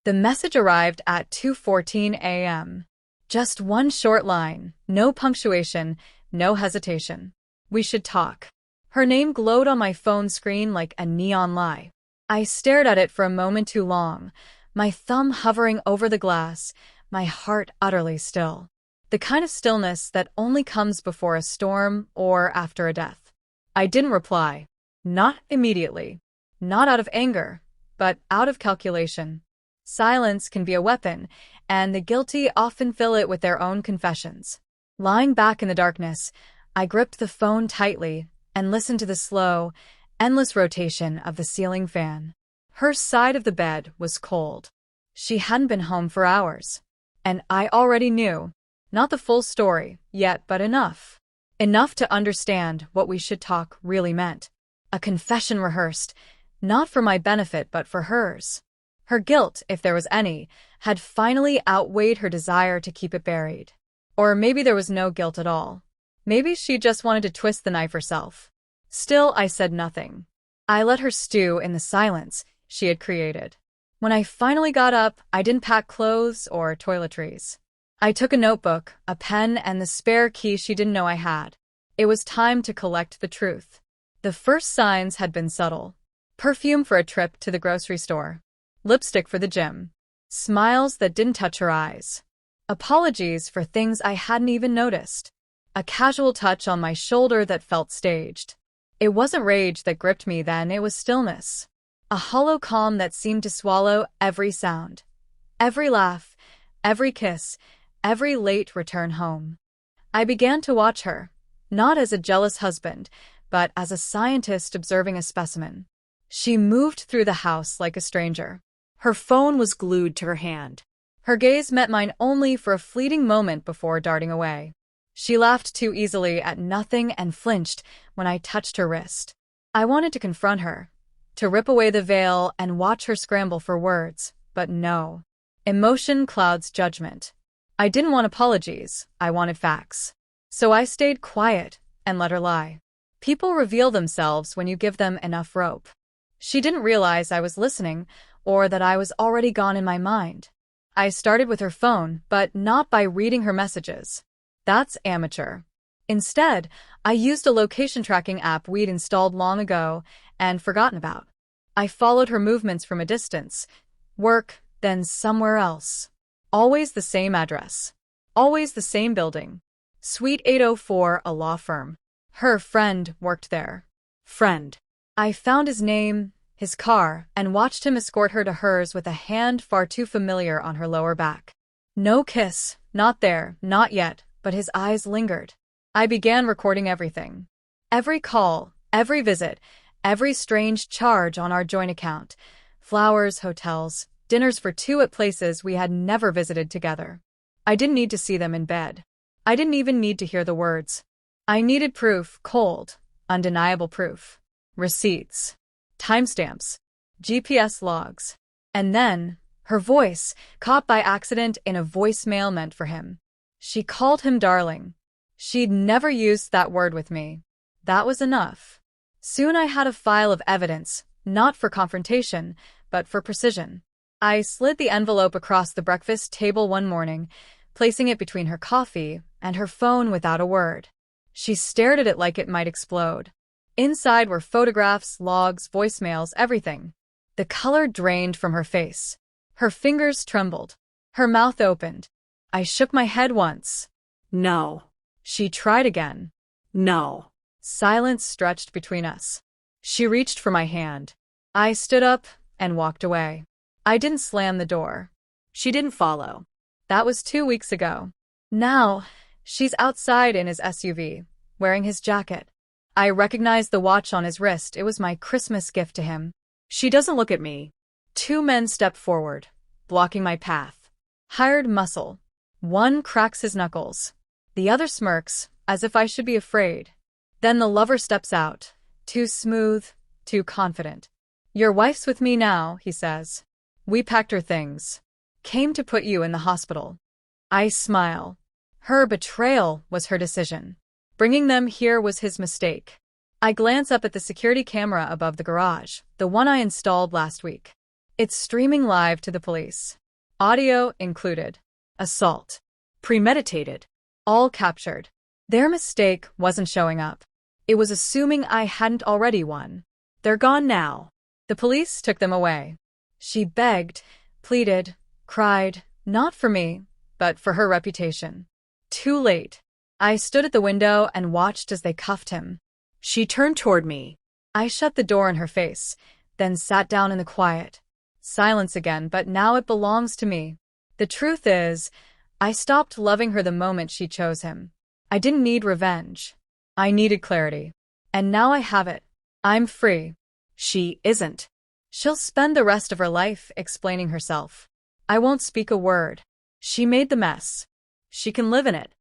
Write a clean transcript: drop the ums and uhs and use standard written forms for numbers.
The message arrived at 2:14 a.m. Just one short line, no punctuation, no hesitation. We should talk. Her name glowed on my phone screen like a neon light. I stared at it for a moment too long, my thumb hovering over the glass, my heart utterly still. The kind of stillness that only comes before a storm or after a death. I didn't reply. Not immediately. Not out of anger, but out of calculation. Silence can be a weapon, and the guilty often fill it with their own confessions. Lying back in the darkness, I gripped the phone tightly and listened to the slow, endless rotation of the ceiling fan. Her side of the bed was cold. She hadn't been home for hours. And I already knew. Not the full story, yet, but enough. Enough to understand what we should talk really meant. A confession rehearsed, not for my benefit but for hers. Her guilt, if there was any, had finally outweighed her desire to keep it buried. Or maybe there was no guilt at all. Maybe she just wanted to twist the knife herself. Still, I said nothing. I let her stew in the silence she had created. When I finally got up, I didn't pack clothes or toiletries. I took a notebook, a pen, and the spare key she didn't know I had. It was time to collect the truth. The first signs had been subtle. Perfume for a trip to the grocery store. Lipstick for the gym. Smiles that didn't touch her eyes. Apologies for things I hadn't even noticed. A casual touch on my shoulder that felt staged. It wasn't rage that gripped me then, it was stillness. A hollow calm that seemed to swallow every sound. Every laugh, every kiss, every late return home. I began to watch her, not as a jealous husband, but as a scientist observing a specimen. She moved through the house like a stranger. Her phone was glued to her hand. Her gaze met mine only for a fleeting moment before darting away. She laughed too easily at nothing and flinched when I touched her wrist. I wanted to confront her, to rip away the veil and watch her scramble for words, but no. Emotion clouds judgment. I didn't want apologies, I wanted facts. So I stayed quiet and let her lie. People reveal themselves when you give them enough rope. She didn't realize I was listening, or that I was already gone in my mind. I started with her phone, but not by reading her messages. That's amateur. Instead, I used a location tracking app we'd installed long ago and forgotten about. I followed her movements from a distance. Work, then somewhere else. Always the same address. Always the same building. Suite 804, a law firm. Her friend worked there. Friend. I found his name, his car, and watched him escort her to hers with a hand far too familiar on her lower back. No kiss, not there, not yet, but his eyes lingered. I began recording everything. Every call, every visit, every strange charge on our joint account. Flowers, hotels, dinners for two at places we had never visited together. I didn't need to see them in bed. I didn't even need to hear the words. I needed proof, cold, undeniable proof. Receipts. Timestamps. GPS logs. And then, her voice, caught by accident in a voicemail meant for him. She called him darling. She'd never used that word with me. That was enough. Soon I had a file of evidence, not for confrontation, but for precision. I slid the envelope across the breakfast table one morning, placing it between her coffee and her phone without a word. She stared at it like it might explode. Inside were photographs, logs, voicemails, everything. The color drained from her face. Her fingers trembled. Her mouth opened. I shook my head once. No. She tried again. No. Silence stretched between us. She reached for my hand. I stood up and walked away. I didn't slam the door. She didn't follow. That was 2 weeks ago. Now, she's outside in his SUV, wearing his jacket. I recognized the watch on his wrist. It was my Christmas gift to him. She doesn't look at me. 2 men step forward, blocking my path. Hired muscle. One cracks his knuckles. The other smirks, as if I should be afraid. Then the lover steps out, too smooth, too confident. Your wife's with me now, he says. We packed her things. Came to put you in the hospital. I smile. Her betrayal was her decision. Bringing them here was his mistake. I glance up at the security camera above the garage, the one I installed last week. It's streaming live to the police. Audio included. Assault. Premeditated. All captured. Their mistake wasn't showing up. It was assuming I hadn't already won. They're gone now. The police took them away. She begged, pleaded, cried, not for me, but for her reputation. Too late. I stood at the window and watched as they cuffed him. She turned toward me. I shut the door in her face, then sat down in the quiet. Silence again, but now it belongs to me. The truth is, I stopped loving her the moment she chose him. I didn't need revenge. I needed clarity. And now I have it. I'm free. She isn't. She'll spend the rest of her life explaining herself. I won't speak a word. She made the mess. She can live in it.